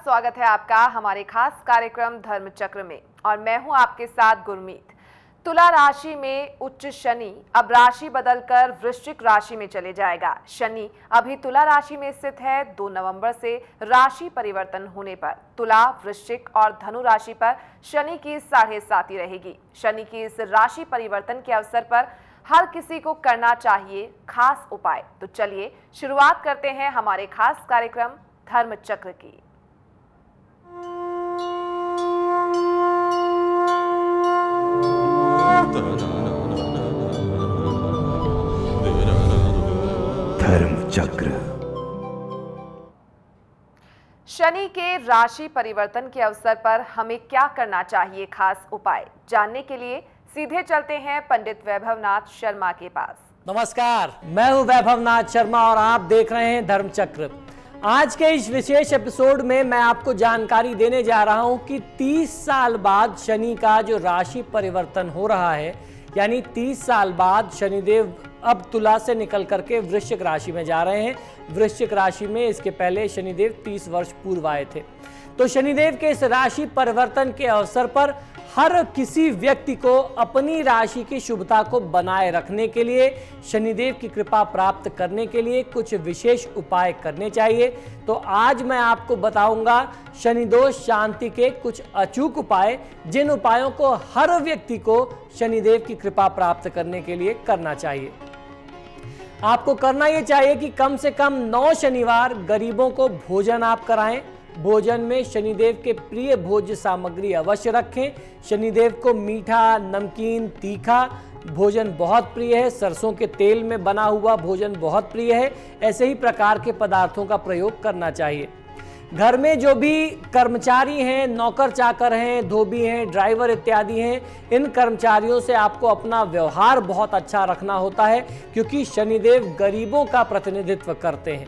स्वागत है आपका हमारे खास कार्यक्रम धर्म चक्र में और मैं हूं आपके साथ गुरमीत। तुला राशि में उच्च शनि अब राशि बदलकर वृश्चिक राशि में चले जाएगा। शनि अभी तुला राशि में स्थित है। 2 नवंबर से राशि परिवर्तन होने पर तुला, वृश्चिक और धनु राशि पर शनि की 7.5 रहेगी। शनि की इस राशि परिवर्तन के अवसर पर हर किसी को करना चाहिए खास उपाय। तो चलिए शुरुआत करते हैं हमारे खास कार्यक्रम धर्म चक्र की। धर्म चक्र। शनि के राशि परिवर्तन के अवसर पर हमें क्या करना चाहिए खास उपाय, जानने के लिए सीधे चलते हैं पंडित वैभवनाथ शर्मा के पास। नमस्कार, मैं हूं वैभवनाथ शर्मा और आप देख रहे हैं धर्म चक्र। आज के इस विशेष एपिसोड में मैं आपको जानकारी देने जा रहा हूं कि 30 साल बाद शनि का जो राशि परिवर्तन हो रहा है, यानी 30 साल बाद शनिदेव अब तुला से निकल करके वृश्चिक राशि में जा रहे हैं। वृश्चिक राशि में इसके पहले शनिदेव 30 वर्ष पूर्व आए थे। तो शनिदेव के इस राशि परिवर्तन के अवसर पर हर किसी व्यक्ति को अपनी राशि की शुभता को बनाए रखने के लिए, शनिदेव की कृपा प्राप्त करने के लिए कुछ विशेष उपाय करने चाहिए। तो आज मैं आपको बताऊंगा शनिदोष शांति के कुछ अचूक उपाय, जिन उपायों को हर व्यक्ति को शनिदेव की कृपा प्राप्त करने के लिए करना चाहिए। आपको करना यह चाहिए कि कम से कम 9 शनिवार गरीबों को भोजन आप कराएं। भोजन में शनिदेव के प्रिय भोज्य सामग्री अवश्य रखें। शनिदेव को मीठा, नमकीन, तीखा भोजन बहुत प्रिय है। सरसों के तेल में बना हुआ भोजन बहुत प्रिय है। ऐसे ही प्रकार के पदार्थों का प्रयोग करना चाहिए। घर में जो भी कर्मचारी हैं, नौकर चाकर हैं, धोबी हैं, ड्राइवर इत्यादि हैं, इन कर्मचारियों से आपको अपना व्यवहार बहुत अच्छा रखना होता है, क्योंकि शनिदेव गरीबों का प्रतिनिधित्व करते हैं।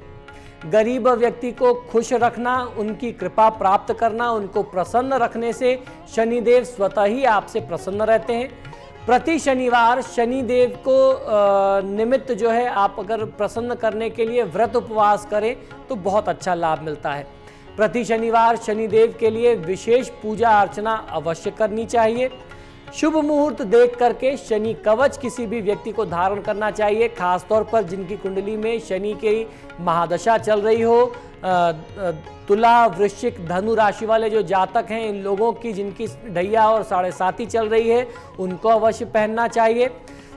गरीब व्यक्ति को खुश रखना, उनकी कृपा प्राप्त करना, उनको प्रसन्न रखने से शनिदेव स्वतः ही आपसे प्रसन्न रहते हैं। प्रति शनिवार शनिदेव को निमित्त जो है, आप अगर प्रसन्न करने के लिए व्रत उपवास करें तो बहुत अच्छा लाभ मिलता है। प्रति शनिवार शनिदेव के लिए विशेष पूजा अर्चना अवश्य करनी चाहिए। शुभ मुहूर्त देख करके शनि कवच किसी भी व्यक्ति को धारण करना चाहिए, खासतौर पर जिनकी कुंडली में शनि की महादशा चल रही हो। तुला, वृश्चिक, धनु राशि वाले जो जातक हैं, इन लोगों की जिनकी ढैया और 7.5 चल रही है, उनको अवश्य पहनना चाहिए।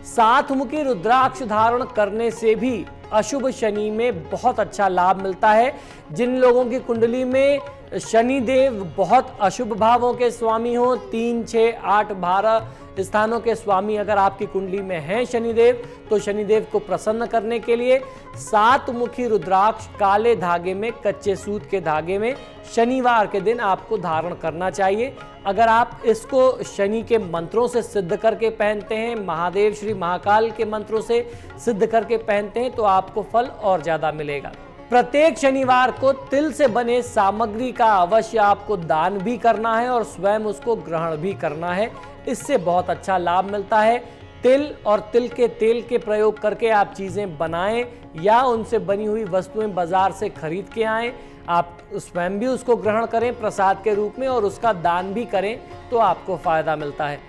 7 मुखी रुद्राक्ष धारण करने से भी अशुभ शनि में बहुत अच्छा लाभ मिलता है। जिन लोगों की कुंडली में शनिदेव बहुत अशुभ भावों के स्वामी हो, 3, 6, 8, 12 स्थानों के स्वामी अगर आपकी कुंडली में हैं शनिदेव, तो शनिदेव को प्रसन्न करने के लिए 7 मुखी रुद्राक्ष काले धागे में, कच्चे सूत के धागे में शनिवार के दिन आपको धारण करना चाहिए। अगर आप इसको शनि के मंत्रों से सिद्ध करके पहनते हैं, महादेव श्री महाकाल के मंत्रों से सिद्ध करके पहनते हैं, तो आपको फल और ज्यादा मिलेगा। प्रत्येक शनिवार को तिल से बने सामग्री का अवश्य आपको दान भी करना है और स्वयं उसको ग्रहण भी करना है। इससे बहुत अच्छा लाभ मिलता है। तिल और तिल के तेल के प्रयोग करके आप चीज़ें बनाएं या उनसे बनी हुई वस्तुएं बाजार से खरीद के आएं। आप स्वयं भी उसको ग्रहण करें प्रसाद के रूप में और उसका दान भी करें, तो आपको फायदा मिलता है।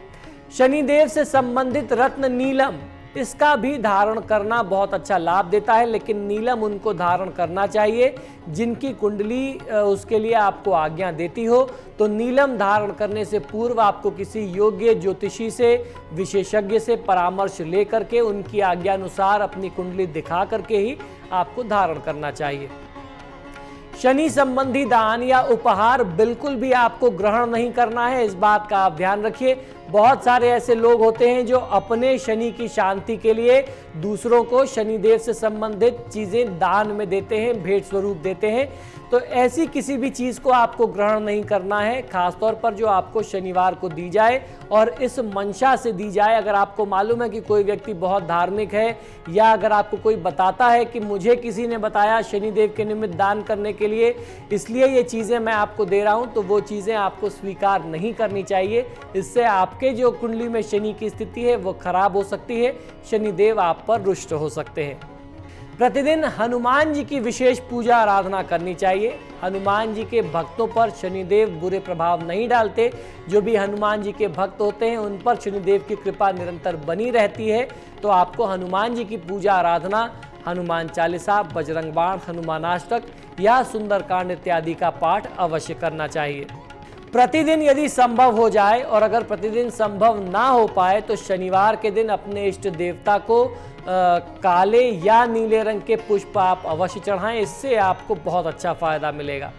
शनिदेव से संबंधित रत्न नीलम, इसका भी धारण करना बहुत अच्छा लाभ देता है, लेकिन नीलम उनको धारण करना चाहिए जिनकी कुंडली उसके लिए आपको आज्ञा देती हो। तो नीलम धारण करने से पूर्व आपको किसी योग्य ज्योतिषी से, विशेषज्ञ से परामर्श लेकर के उनकी आज्ञा अनुसार अपनी कुंडली दिखा करके ही आपको धारण करना चाहिए। शनि संबंधी दान या उपहार बिल्कुल भी आपको ग्रहण नहीं करना है, इस बात का आप ध्यान रखिए। बहुत सारे ऐसे लोग होते हैं जो अपने शनि की शांति के लिए दूसरों को शनिदेव से संबंधित चीजें दान में देते हैं, भेंट स्वरूप देते हैं। तो ऐसी किसी भी चीज को आपको ग्रहण नहीं करना है, खासतौर पर जो आपको शनिवार को दी जाए और इस मंशा से दी जाए। अगर आपको मालूम है कि कोई व्यक्ति बहुत धार्मिक है, या अगर आपको कोई बताता है कि मुझे किसी ने बताया शनिदेव के निमित्त दान करने के लिए, इसलिए ये चीजें मैं आपको दे रहा हूं, तो वो चीजें आपको स्वीकार नहीं करनी चाहिए। इससे आपके जो कुंडली में शनि की स्थिति है वो खराब हो सकती है, शनिदेव आप पर रुष्ट हो सकते हैं। प्रतिदिन हनुमान जी की विशेष पूजा आराधना करनी चाहिए। हनुमान जी के भक्तों पर शनिदेव बुरे प्रभाव नहीं डालते। जो भी हनुमान जी के भक्त होते हैं उन पर शनिदेव की कृपा निरंतर बनी रहती है। तो आपको हनुमान जी की पूजा आराधना, हनुमान चालीसा, बजरंग बाण, हनुमानाष्टक या सुंदरकांड इत्यादि का पाठ अवश्य करना चाहिए। प्रतिदिन यदि संभव हो जाए, और अगर प्रतिदिन संभव ना हो पाए तो शनिवार के दिन अपने इष्ट देवता को काले या नीले रंग के पुष्प आप अवश्य चढ़ाएं। इससे आपको बहुत अच्छा फायदा मिलेगा।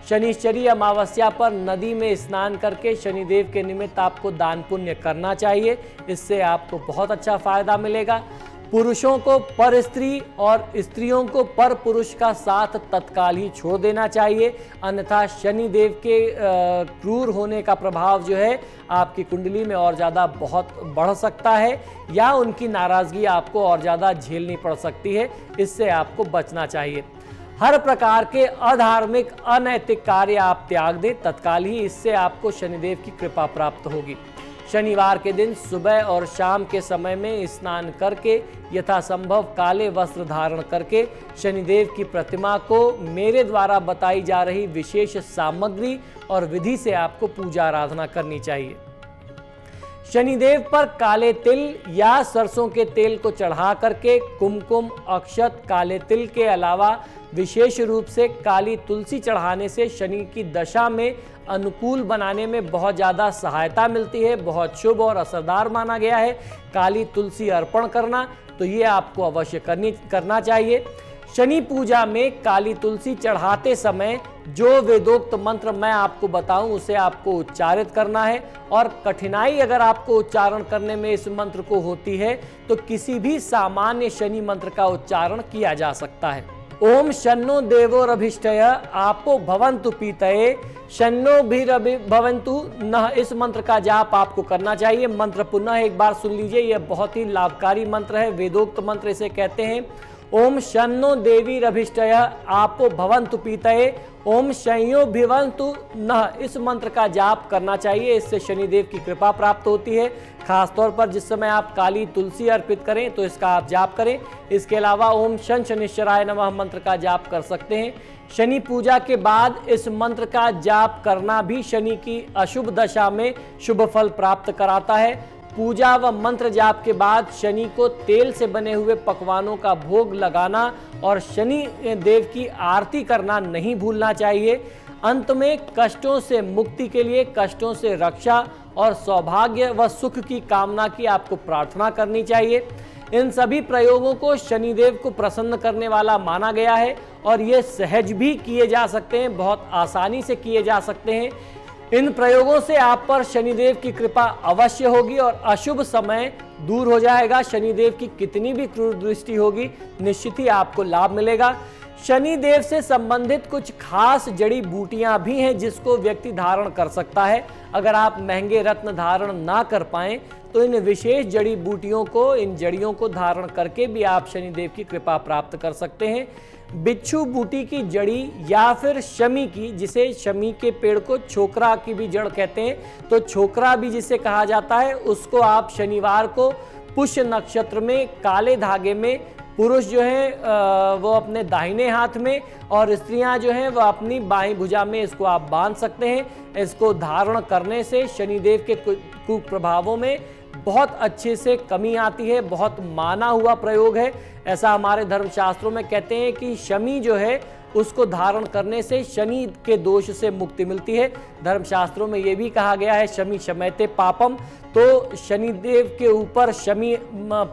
शनिश्चरी अमावस्या पर नदी में स्नान करके शनिदेव के निमित्त आपको दान पुण्य करना चाहिए। इससे आपको बहुत अच्छा फायदा मिलेगा। पुरुषों को पर स्त्री और स्त्रियों को पर पुरुष का साथ तत्काल ही छोड़ देना चाहिए, अन्यथा शनिदेव के क्रूर होने का प्रभाव जो है आपकी कुंडली में और ज़्यादा बहुत बढ़ सकता है, या उनकी नाराज़गी आपको और ज़्यादा झेलनी पड़ सकती है। इससे आपको बचना चाहिए। हर प्रकार के अधार्मिक अनैतिक कार्य आप त्याग दें तत्काल ही, इससे आपको शनिदेव की कृपा प्राप्त होगी। शनिवार के दिन सुबह और शाम के समय में स्नान करके यथासंभव काले वस्त्र धारण करके शनिदेव की प्रतिमा को मेरे द्वारा बताई जा रही विशेष सामग्री और विधि से आपको पूजा आराधना करनी चाहिए। शनिदेव पर काले तिल या सरसों के तेल को चढ़ा करके कुमकुम, अक्षत, काले तिल के अलावा विशेष रूप से काली तुलसी चढ़ाने से शनि की दशा में अनुकूल बनाने में बहुत ज़्यादा सहायता मिलती है। बहुत शुभ और असरदार माना गया है काली तुलसी अर्पण करना, तो ये आपको अवश्य करना चाहिए। शनि पूजा में काली तुलसी चढ़ाते समय जो वेदोक्त मंत्र मैं आपको बताऊं उसे आपको उच्चारित करना है, और कठिनाई अगर आपको उच्चारण करने में इस मंत्र को होती है तो किसी भी सामान्य शनि मंत्र का उच्चारण किया जा सकता है। ओम शन्नो देवोरभिष्टय आपो भवन्तु पीतये शन्नो भवन्तु नः, इस मंत्र का जाप आपको करना चाहिए। मंत्र पुनः एक बार सुन लीजिए, यह बहुत ही लाभकारी मंत्र है, वेदोक्त मंत्र इसे कहते हैं। ओम शन्नो देवीरभिष्टय आपो भवन्तु पीतये ओम शंयो भिवन्तु नः, इस मंत्र का जाप करना चाहिए। इससे शनिदेव की कृपा प्राप्त होती है। खासतौर पर जिस समय आप काली तुलसी अर्पित करें तो इसका आप जाप करें। इसके अलावा ओम शन शनिश्चराय नमः मंत्र का जाप कर सकते हैं। शनि पूजा के बाद इस मंत्र का जाप करना भी शनि की अशुभ दशा में शुभ फल प्राप्त कराता है। पूजा व मंत्र जाप के बाद शनि को तेल से बने हुए पकवानों का भोग लगाना और शनि देव की आरती करना नहीं भूलना चाहिए। अंत में कष्टों से मुक्ति के लिए, कष्टों से रक्षा और सौभाग्य व सुख की कामना की आपको प्रार्थना करनी चाहिए। इन सभी प्रयोगों को शनिदेव को प्रसन्न करने वाला माना गया है और ये सहज भी किए जा सकते हैं, बहुत आसानी से किए जा सकते हैं। इन प्रयोगों से आप पर शनिदेव की कृपा अवश्य होगी और अशुभ समय दूर हो जाएगा। शनिदेव की कितनी भी क्रूर दृष्टि होगी निश्चित ही आपको लाभ मिलेगा। शनिदेव से संबंधित कुछ खास जड़ी बूटियां भी हैं जिसको व्यक्ति धारण कर सकता है। अगर आप महंगे रत्न धारण ना कर पाएं तो इन विशेष जड़ी बूटियों को, इन जड़ियों को धारण करके भी आप शनिदेव की कृपा प्राप्त कर सकते हैं। बिच्छू बूटी की जड़ी या फिर शमी की, जिसे शमी के पेड़ को छोकरा की भी जड़ कहते हैं, तो छोकरा भी जिसे कहा जाता है, उसको आप शनिवार को पुष्य नक्षत्र में काले धागे में, पुरुष जो है वो अपने दाहिने हाथ में और स्त्रियां जो हैं वो अपनी बाईं भुजा में इसको आप बांध सकते हैं। इसको धारण करने से शनिदेव के कुप्रभावों में बहुत अच्छे से कमी आती है। बहुत माना हुआ प्रयोग है। ऐसा हमारे धर्मशास्त्रों में कहते हैं कि शमी जो है उसको धारण करने से शनि के दोष से मुक्ति मिलती है। धर्मशास्त्रों में ये भी कहा गया है शमी शमयते पापम, तो शनिदेव के ऊपर शमी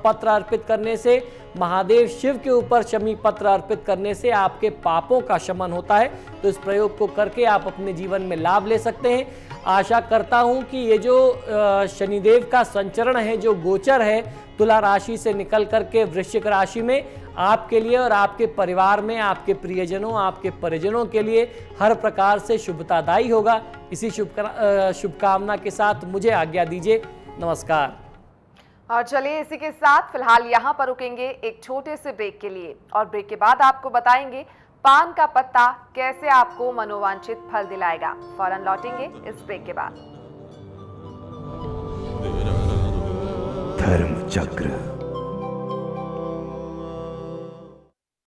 पत्र अर्पित करने से, महादेव शिव के ऊपर शमी पत्र अर्पित करने से आपके पापों का शमन होता है। तो इस प्रयोग को करके आप अपने जीवन में लाभ ले सकते हैं। आशा करता हूं कि ये जो शनिदेव का संचरण है, जो गोचर है तुला राशि से निकल करके वृश्चिक राशि में, आपके लिए और आपके परिवार में, आपके प्रियजनों, आपके परिजनों के लिए हर प्रकार से शुभतादायी होगा। इसी शुभकामना के साथ मुझे आज्ञा दीजिए। नमस्कार। और चलिए इसी के साथ फिलहाल यहाँ पर रुकेंगे एक छोटे से ब्रेक के लिए, और ब्रेक के बाद आपको बताएंगे पान का पत्ता कैसे आपको मनोवांछित फल दिलाएगा। फौरन लौटेंगे इस ब्रेक के बाद। धर्म चक्र।